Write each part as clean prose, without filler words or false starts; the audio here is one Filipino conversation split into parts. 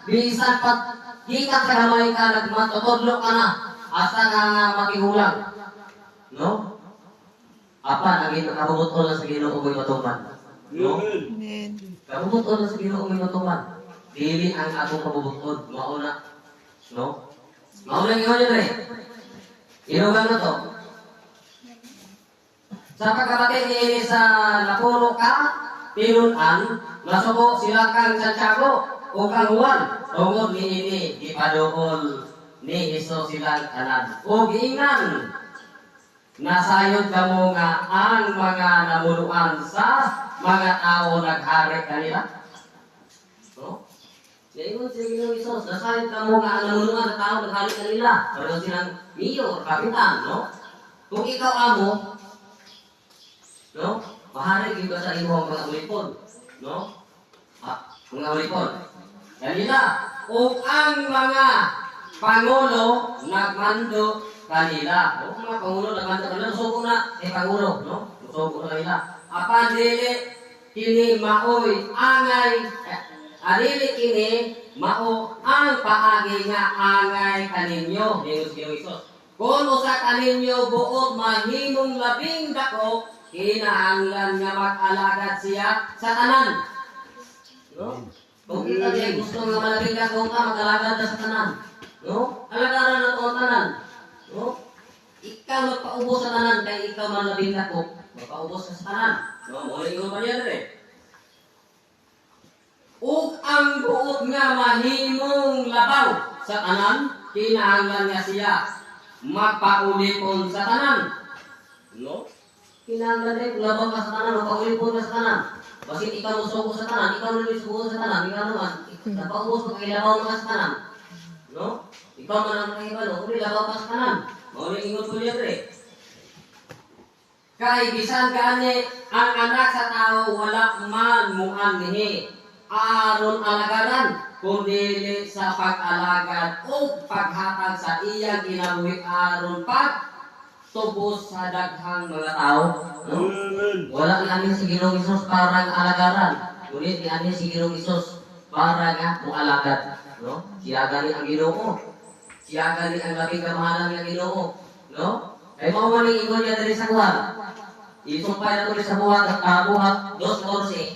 Bisan pag kita sa gamay ka nagmatutudlo ka na asa nga makihulang. No? Apa naging kabubutol na sa Ginoo ko'y matuman. No? Amen. Kabubutol na sa Ginoo ko'y matuman. Dili ang atong kabubutol mauna. No? Mauna ingon yun rin. Inugang na to. Sa pagkapatid ni sa napuro ka, pinunan, nasuko sila kang Santiago o kang Juan. Tungod ni ini, ipadool ni Hesus silang tanan. O giingnan, nasayod kamo nga ang mga namuluan sa mga tao naghari kanila. No? Ingon si Ginoong Hesus, nasayod kamo nga ang namuluan sa tao naghari kanila. Pareho silang mayor, kapitan, no? Kung ikaw amo, no? Mahari kita sa imong mga ulipon, no? Mga ulipon. Kanila, o ang mga pangulo nagmando kanila. O mga pangulo nagmando kanila, suko na pangulo, no? Suko na kanila. Apan dili kini maoy angay, adili kini mao ang paagi nga angay kaninyo, Diyos Hesus. Kung usa kaninyo buot mahimong labing dako, kinahanglan nga mag-alagad siya sa tanan. No? Kung kita diay gusto nga malabing dako ka, mag-alagad na sa tanan. No? Alagaran na to tanan. No? Ikaw magpaubos sa tanan, kaya ikaw malabing dako, magpaubos sa tanan. No? Muli ko ba niya rin? Ug ang buot nga mahimong labaw sa tanan, kinahanglan nga siya magpaulipon sa tanan. No? Kinahanglan rin, labaw ka sa tanan, magpaulipon ka sa tanan. Basit ikaw musuko sa tanan, ikaw nalawis buo sa tanan, ikaw naman, napaubos mo kay labaw ka sa tanan. No? Ikaw man ang kahibalo, uli labaw ka sa tanan. Mauling ingon ko niya rin. Kay bisan gani ang anak sa tao wala man muanhi aron alagaran kundi sa pag-alagad o paghatag sa iyang ginabuhi aron tubos sa daghang mga tao. No? Wala ni amin si Ginoong Hesus para nga alagaran. Ngunit ni amin si Ginoong Hesus para nga alagad. No? Siya gani ang Ginoo. Siya gani ang labing kamahalan ng Ginoo. No? Kaya maumaning ingon niya dali sa Juan. Isumpay na tuloy sa buhat at buhat 2:14.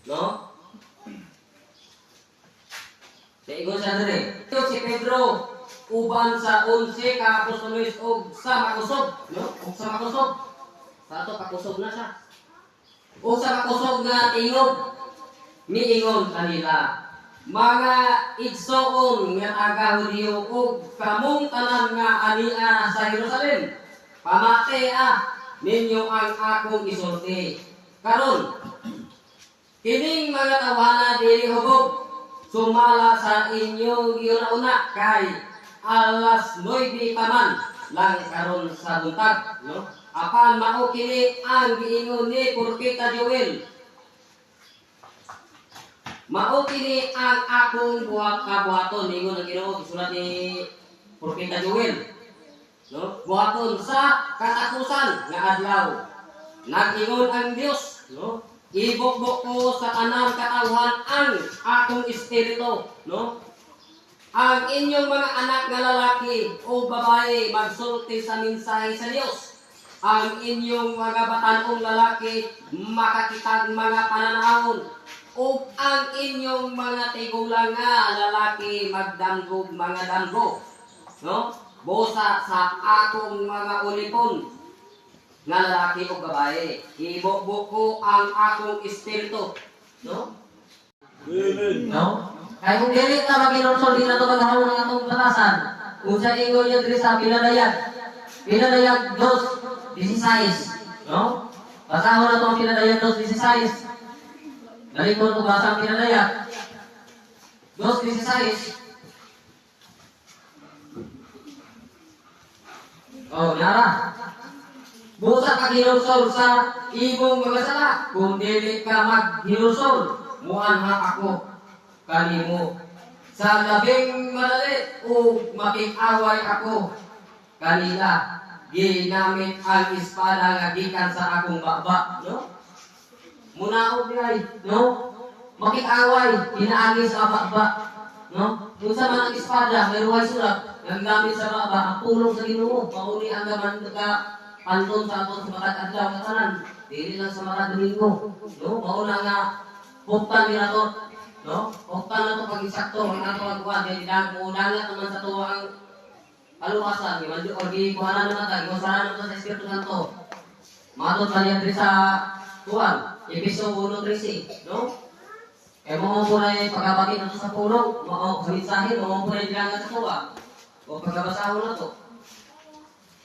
No? Kaya ingon siya dali. Ito si Pedro uban sa 11 ka apostolos og sa makusog, no? Og sa makusog. Sa ato pakusog na siya. Og sa makusog nga tingog miingon kanila, mga igsoon nga taga-Hudiyo ug kamong tanan nga ania sa Jerusalem, pamatea ninyo ang akong isulti. Karon kining mga tawana dili hubog sumala sa inyong giuna-una kay alas 9 pa man lang karon sa buntag, no? Apan mao kini ang giingon ni Propeta Joel. Mao kini ang akong buhaton ingon ang Ginoo gisulat ni Propeta Joel. No? Buhaton sa katapusan nga adlaw. Nag-ingon ang Dios, no? Ibukbok ko sa tanang katawhan ang akong espiritu, no? Ang inyong mga anak nga lalaki o babae magsulti sa mensahe sa Dios. Ang inyong mga batanong lalaki makakitag mga pananahon. O ang inyong mga tigulang nga lalaki magdanggog mga danggo. No? Busa sa akong mga ulipon nga lalaki o babae. Ibukbuk ko ang akong espiritu. No? Amen. No? Kaya kung dili ka mag-inursol, di na ito maghahon ng atong batasan. Kung sa ingon niya diri sa Pinadayag 2:16. No? Basahon na ito ang Pinadayag 2:16. Nalikod ko basa ang Pinadayag 2:16. Oh, nara. Busa ka ginursol sa imong mga sala. Kung dili ka mag-ginursol, muanha ako kanimo sa labing madali o makikaway ako kanila ginamit ang espada nga gikan sa akong baba, no? Munaog diay, no? makikaway, inaagi sa baba. No? Kung sa mga espada, may ruway sulat, nagamit sa baba, ang pulong sa Ginoo, pauli ang gaman ka panton sa aton sa matag adlaw katanan. Dili lang sa mga Domingo. No? Mauna nga buktan ni nato. No? Buktan na to pag eksakto, ang nato ang kuha, dili lang muna nga naman sa tuwa ang kaluwasan, di man or di kuhanan naman ta, giusahan naman sa Espiritu Santo. Matot pa niya sa kuwan, Episo 1:13, no? Kaya mo po na yung pagkabati na ito sa pulong, sa mensahe, mo po na yung bilangan sa tuwa. O pagkabasahon na ito.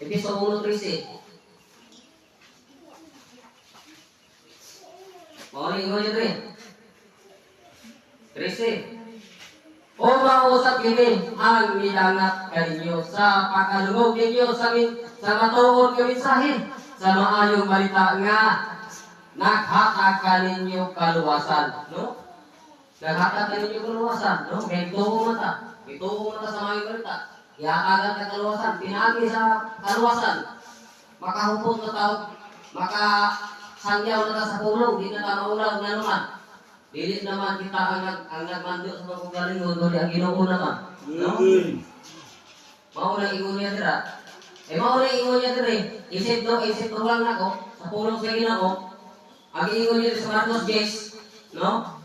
Episo 1:13. Mawaring mo nyo rin. 13. O mausap kini ang nilangat kaninyo sa pagkalungog ninyo sa matuod nga mensahe, sa maayong balita nga naghatag kaninyo kaluwasan. No? Naghatag ka ninyo kaluwasan, no? Kaya ituong mata sa mga balita. Iakagan ka kaluwasan, pinagi sa kaluwasan. Makahupot na tao, makasangyaw na ta sa pulong, di na ta maulaw na naman. Dili naman kita ang nagmando sa mga galingon, kundi ang Ginoo naman. No? Mauna ingon niya dira. Mauna ingon niya dira. Isip to lang nako, sa pulong sa Ginoo. Ang ingon niya sa Marcos 10, no?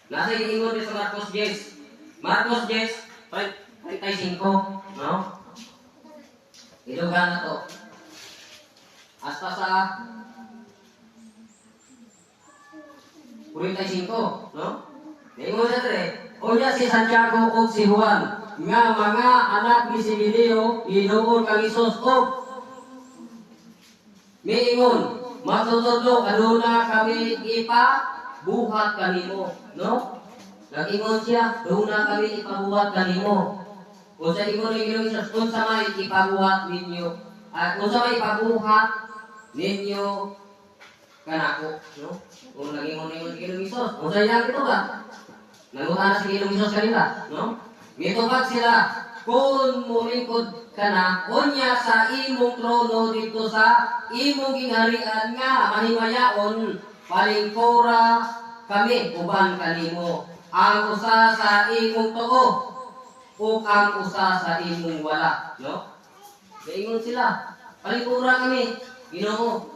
Nasa iingon din sa Marcos 10. Marcos 10, 35, no? Ilugan na to. Hasta sa 45, no? Iingon na dire. Unya si Santiago o si Juan, nga mga anak ni Zebedeo, inuon kang Isus o miingon, matutudlo aduna kami buhat kanimo, no? Nag-ingon siya, doon na kami ipabuhat kanimo. Kung sa ingon ni Ginoo Isus, kung sa may ipabuhat ninyo, at kung sa may ipabuhat ninyo kanako, no? Kung nag-ingon ni Ginoo Isus, kung sa iyang ito ba? Nangutan na si Ginoo Isus kanila, no? Mitubag sila, kung mulingkod ka na, unya sa imong trono dito sa imong gingharian nga mahimayaon, palingkura kami uban kanimo, ang usa sa imong tuo ug ang usa sa imong wala, no? Kaingon sila, palingkura kami, Ginoo.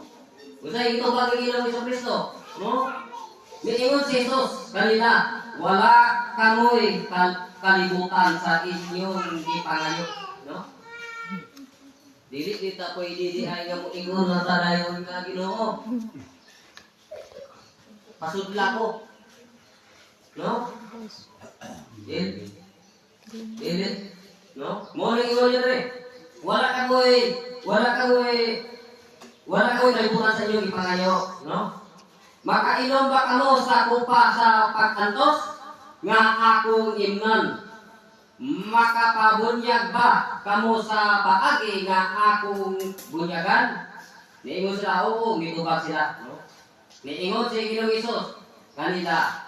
Usay ito ba kay Ginoo Kristo, no? Miingon si Jesus kanila, wala kamoy kalibutan sa inyong gipangayo, no? Dili kita pwede di ay nga mo ingon na tanayon nga Ginoo. Pasudla ko. No? Dili. No? Mo ning ingon dire. Wala kamoy kalibutan sa inyong gipangayo, no? Makainom ba kamo sa kupa sa pagkantos nga akong imnan? Makapabunyag ba kamo sa paagi nga akong bunyagan? Niingon sila, oo, mitubag sila, no? Niingon si Ginoo Isus kanila,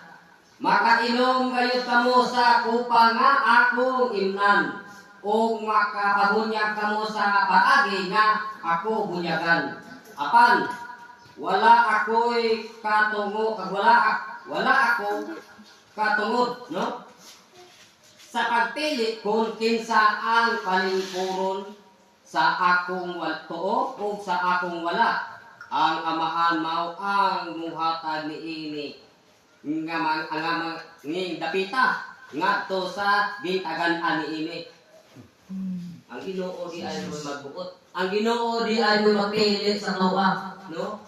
makainom kayo kamo sa kupa nga akong imnan, o makapabunyag kamo sa paagi nga ako bunyagan. Apan wala ako'y katungod, wala ako katungod, no? Sa pagpili kung kinsa ang palingkuron sa akong tuo o sa akong wala, ang amahan mao ang muhatag niini nga ng dapita ngadto sa bintagan niini. Ang Ginoo di ay mo magbuot. Ang Ginoo di ay mo magpili sa tuwa, no?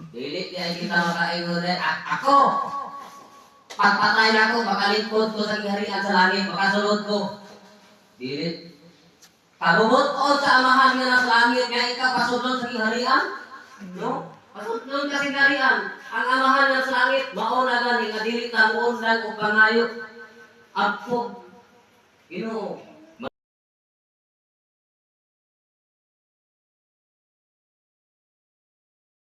Dili di ay kita makaingon ako. Pagpatay na ako, makalingkod ko sa giharian sa langit, makasulod ko. Dili. Pagbubuton sa amahan nga nasa langit, nga ikaw pasulod sa giharian, no? Pasulod ka sa giharian. Ang amahan nga sa langit, mauna gani nga dili ta muundan o pangayo. Apo, Ginoo.